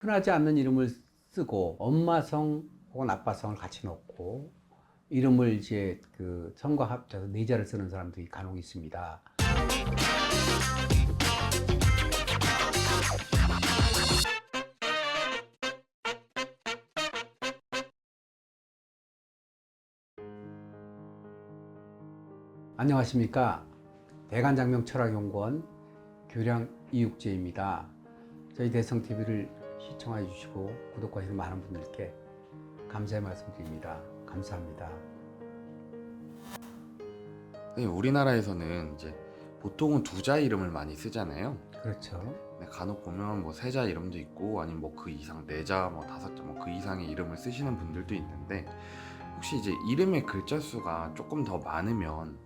흔하지 않는 이름을 쓰고 엄마성 혹은 아빠성을 같이 넣고 이름을 이제 그 성과 합쳐서 네 자를 쓰는 사람들이 간혹 있습니다. 안녕하십니까. 대간장명철학연구원 교량 이육재입니다. 저희 대성TV를 시청해 주시고 구독하시는 많은 분들께 감사의 말씀드립니다. 감사합니다. 우리나라에서는 이제 보통은 두자 이름을 많이 쓰잖아요. 그렇죠. 근데 간혹 보면 뭐 세자 이름도 있고 아니면 뭐 그 이상 네자 뭐 다섯자 뭐 그 이상의 이름을 쓰시는 분들도 있는데, 혹시 이제 이름의 글자 수가 조금 더 많으면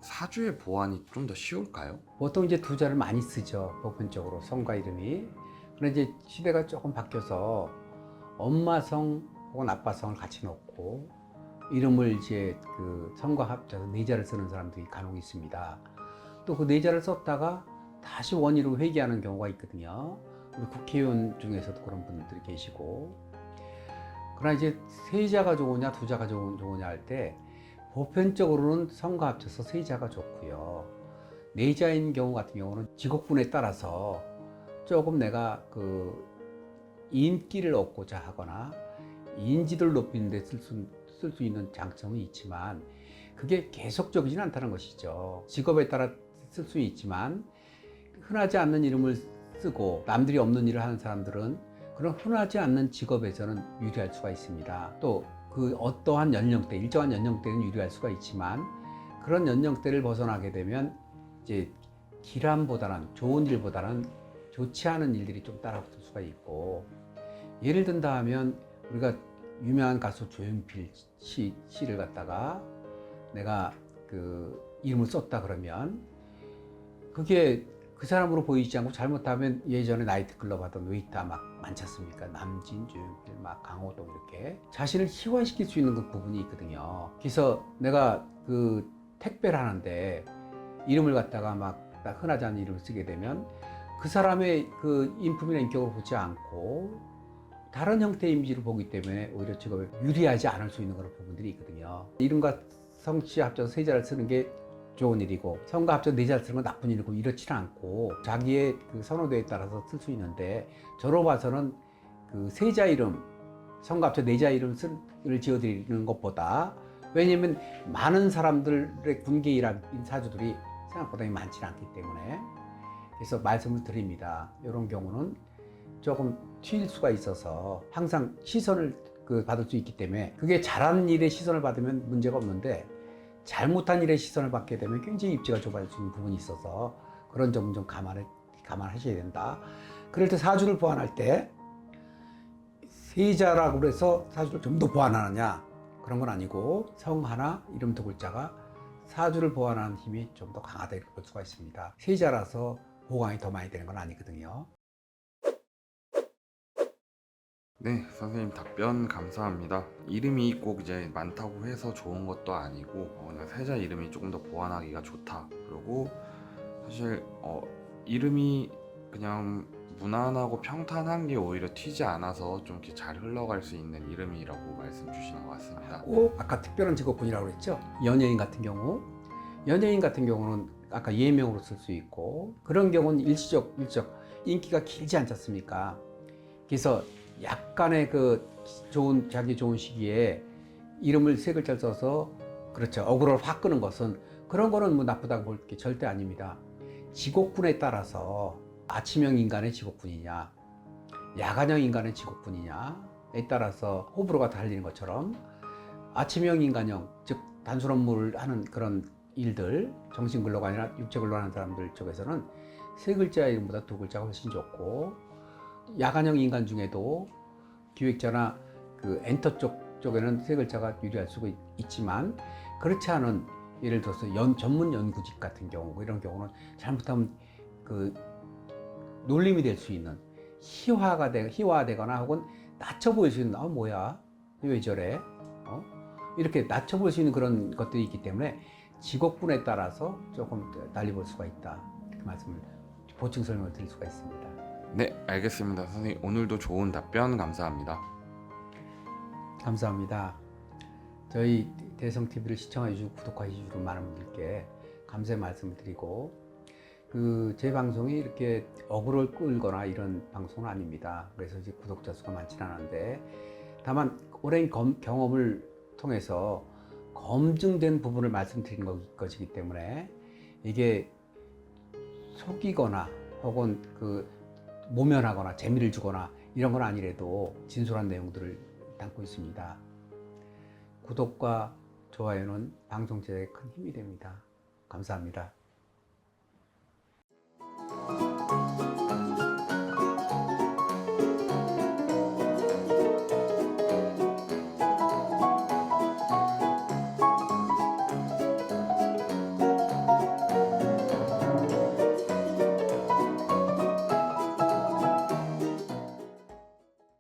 사주의 보완이 좀 더 쉬울까요? 보통 이제 두 자를 많이 쓰죠. 보편적으로 성과 이름이. 그런데 이제 시대가 조금 바뀌어서 엄마성 혹은 아빠성을 같이 넣고 이름을 이제 그 성과 합쳐서 네 자를 쓰는 사람들이 간혹 있습니다. 또 그 네 자를 썼다가 다시 원위로 회귀하는 경우가 있거든요. 우리 국회의원 중에서도 그런 분들이 계시고. 그러나 이제 세 자가 좋으냐 두 자가 좋으냐 할 때 보편적으로는 성과 합쳐서 세 자가 좋고요. 네 자인 경우 같은 경우는 직업군에 따라서 조금 내가 그 인기를 얻고자 하거나 인지도를 높이는 데 쓸 수 있는 장점은 있지만 그게 계속적이진 않다는 것이죠. 직업에 따라 쓸 수 있지만 흔하지 않는 이름을 쓰고 남들이 없는 일을 하는 사람들은 그런 흔하지 않는 직업에서는 유리할 수가 있습니다. 또 그 어떠한 연령대, 일정한 연령대는 유리할 수가 있지만 그런 연령대를 벗어나게 되면 이제 기람보다는 좋은 일보다는 좋지 않은 일들이 좀 따라붙을 수가 있고, 예를 든다 하면 우리가 유명한 가수 조용필 씨를 갖다가 내가 그 이름을 썼다 그러면 그게 그 사람으로 보이지 않고 잘못하면 예전에 나이트클럽 하던 웨이터 막 많지 않습니까? 남진, 조용필, 막 강호동 이렇게 자신을 희화시킬 수 있는 그 부분이 있거든요. 그래서 내가 그 택배를 하는데 이름을 갖다가 막 흔하지 않은 이름을 쓰게 되면 그 사람의 그 인품이나 인격을 보지 않고 다른 형태의 이미지를 보기 때문에 오히려 직업에 유리하지 않을 수 있는 그런 부분들이 있거든요. 이름과 성씨 합쳐서 세 자를 쓰는 게 좋은 일이고 성과 합쳐서 네 자를 쓰는 건 나쁜 일이고 이렇지는 않고 자기의 그 선호도에 따라서 쓸 수 있는데, 저로 봐서는 그 세 자 이름, 성과 합쳐 네 자 이름을 지어드리는 것보다, 왜냐면 많은 사람들의 군계 일한 사주들이 생각보다 많지는 않기 때문에 그래서 말씀을 드립니다. 이런 경우는 조금 튈 수가 있어서 항상 시선을 받을 수 있기 때문에 그게 잘하는 일에 시선을 받으면 문제가 없는데 잘못한 일에 시선을 받게 되면 굉장히 입지가 좁아질 수 있는 부분이 있어서 그런 점은 좀 감안하셔야 된다. 그럴 때 사주를 보완할 때 세자라고 해서 사주를 좀 더 보완하느냐 그런 건 아니고 성 하나 이름 두 글자가 사주를 보완하는 힘이 좀 더 강하다 이렇게 볼 수가 있습니다. 세자라서 보강이 더 많이 되는 건 아니거든요. 네, 선생님 답변 감사합니다. 이름이 꼭 이제 많다고 해서 좋은 것도 아니고 그냥 세자 이름이 조금 더 보완하기가 좋다. 그리고 사실 이름이 그냥 무난하고 평탄한 게 오히려 튀지 않아서 좀 이렇게 잘 흘러갈 수 있는 이름이라고 말씀 주시는 것 같습니다. 꼭 아까 특별한 직업군이라고 그랬죠. 연예인 같은 경우는 아까 예명으로 쓸 수 있고, 그런 경우는 일시적 인기가 길지 않지 않습니까? 그래서 약간의 그 자기 좋은 시기에 이름을 세 글자를 써서 그렇죠, 어그로를 확 끄는 것은 그런 거는 뭐 나쁘다고 볼 게 절대 아닙니다. 직업군에 따라서 아침형 인간의 직업군이냐 야간형 인간의 직업군이냐에 따라서 호불호가 달리는 것처럼, 아침형 인간형, 즉 단순 업무를 하는 그런 일들, 정신근로가 아니라 육체근로 하는 사람들 쪽에서는 세 글자 이름보다 두 글자가 훨씬 좋고, 야간형 인간 중에도 기획자나 그 엔터 쪽에는 세 글자가 유리할 수가 있지만, 그렇지 않은 예를 들어서 전문 연구직 같은 경우, 이런 경우는 잘못하면 그 놀림이 될 수 있는, 희화되거나 혹은 낮춰 보일 수 있는, 뭐야 왜 저래, 이렇게 낮춰 볼 수 있는 그런 것들이 있기 때문에 직업군에 따라서 조금 달리 볼 수가 있다, 이렇게 말씀을 보충 설명을 드릴 수가 있습니다. 네, 알겠습니다. 선생님 오늘도 좋은 답변 감사합니다. 감사합니다. 저희 대성TV를 시청해 주시고 구독해 주시는 많은 분들께 감사의 말씀을 드리고, 제 방송이 이렇게 어그로를 끌거나 이런 방송은 아닙니다. 그래서 이제 구독자 수가 많지는 않은데, 다만 오랜 경험을 통해서 검증된 부분을 말씀드리는 것이기 때문에, 이게 속이거나 혹은 모면하거나 재미를 주거나 이런 건 아니래도 진솔한 내용들을 담고 있습니다. 구독과 좋아요는 방송 제작에 큰 힘이 됩니다. 감사합니다.